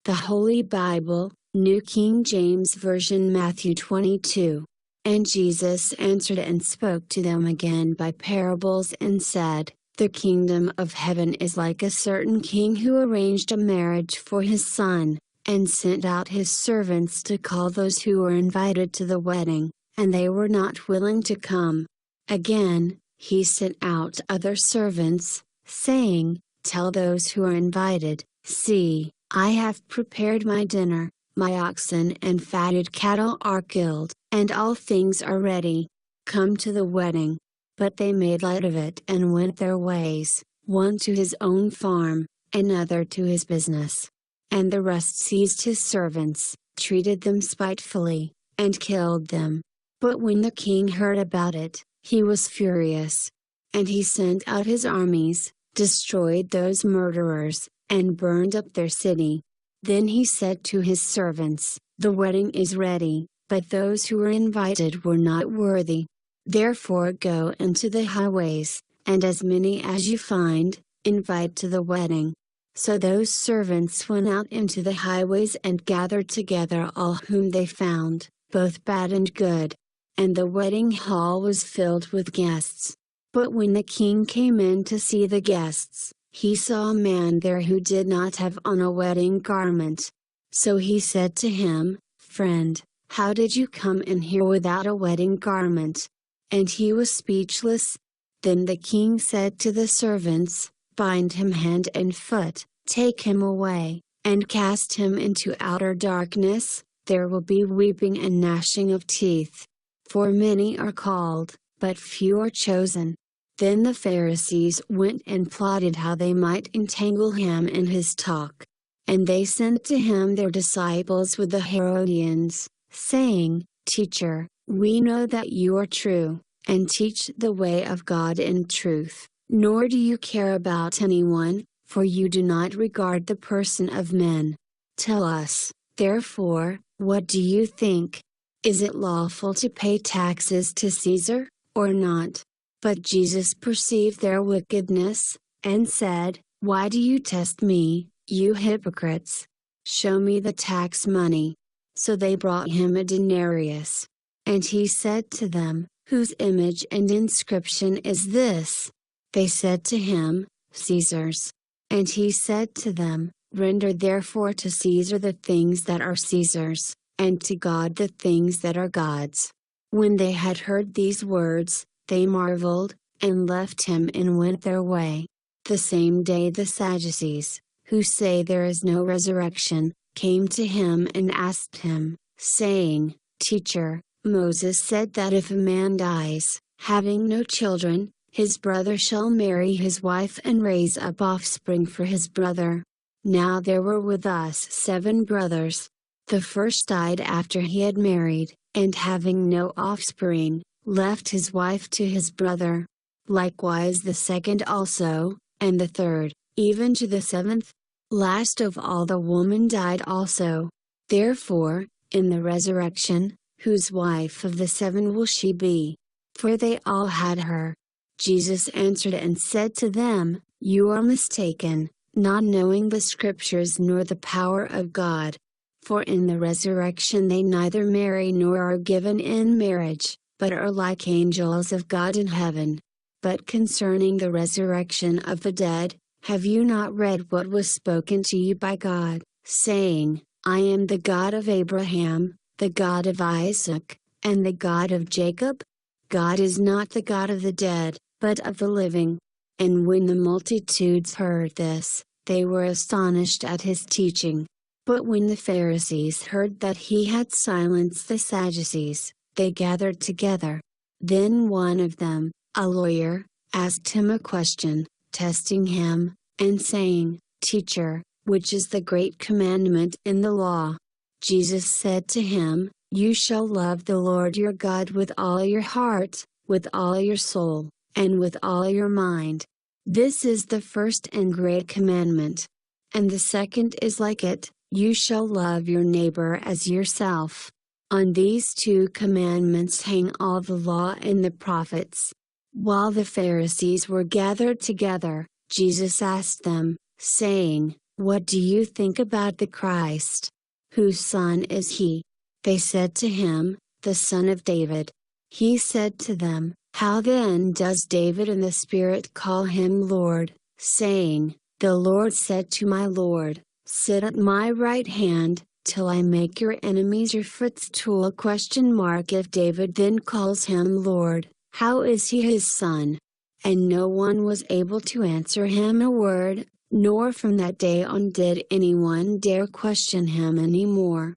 The Holy Bible, New King James Version, Matthew 22. And Jesus answered and spoke to them again by parables and said, The kingdom of heaven is like a certain king who arranged a marriage for his son, and sent out his servants to call those who were invited to the wedding, and they were not willing to come. Again, he sent out other servants, saying, Tell those who are invited, See, I have prepared my dinner, my oxen and fatted cattle are killed, and all things are ready. Come to the wedding. But they made light of it and went their ways, one to his own farm, another to his business. And the rest seized his servants, treated them spitefully, and killed them. But when the king heard about it, he was furious. And he sent out his armies, destroyed those murderers, and burned up their city. Then he said to his servants, The wedding is ready, but those who were invited were not worthy. Therefore go into the highways, and as many as you find, invite to the wedding. So those servants went out into the highways and gathered together all whom they found, both bad and good. And the wedding hall was filled with guests. But when the king came in to see the guests, he saw a man there who did not have on a wedding garment. So he said to him, Friend, how did you come in here without a wedding garment? And he was speechless. Then the king said to the servants, Bind him hand and foot, take him away, and cast him into outer darkness. There will be weeping and gnashing of teeth. For many are called, but few are chosen. Then the Pharisees went and plotted how they might entangle him in his talk. And they sent to him their disciples with the Herodians, saying, Teacher, we know that you are true, and teach the way of God in truth, nor do you care about anyone, for you do not regard the person of men. Tell us, therefore, what do you think? Is it lawful to pay taxes to Caesar, or not? But Jesus perceived their wickedness, and said, Why do you test me, you hypocrites? Show me the tax money. So they brought him a denarius. And he said to them, Whose image and inscription is this? They said to him, Caesar's. And he said to them, Render therefore to Caesar the things that are Caesar's, and to God the things that are God's. When they had heard these words, they marveled, and left him and went their way. The same day the Sadducees, who say there is no resurrection, came to him and asked him, saying, Teacher, Moses said that if a man dies, having no children, his brother shall marry his wife and raise up offspring for his brother. Now there were with us 7 brothers. The first died after he had married, and having no offspring, left his wife to his brother. Likewise the second also, and the third, even to the 7th. Last of all the woman died also. Therefore, in the resurrection, whose wife of the 7 will she be? For they all had her. Jesus answered and said to them, You are mistaken, not knowing the Scriptures nor the power of God. For in the resurrection they neither marry nor are given in marriage, but are like angels of God in heaven. But concerning the resurrection of the dead, have you not read what was spoken to you by God, saying, I am the God of Abraham, the God of Isaac, and the God of Jacob? God is not the God of the dead, but of the living. And when the multitudes heard this, they were astonished at his teaching. But when the Pharisees heard that he had silenced the Sadducees, they gathered together. Then one of them, a lawyer, asked him a question, testing him, and saying, Teacher, which is the great commandment in the law? Jesus said to him, You shall love the Lord your God with all your heart, with all your soul, and with all your mind. This is the first and great commandment. And the second is like it, You shall love your neighbor as yourself. On these 2 commandments hang all the law and the prophets. While the Pharisees were gathered together, Jesus asked them, saying, "What do you think about the Christ? Whose son is he?" They said to him, "The son of David." He said to them, "How then does David in the Spirit call him Lord, saying, 'The Lord said to my Lord, sit at my right hand, till I make your enemies your footstool?'" If David then calls him Lord, how is he his son? And no one was able to answer him a word, nor from that day on did anyone dare question him any more.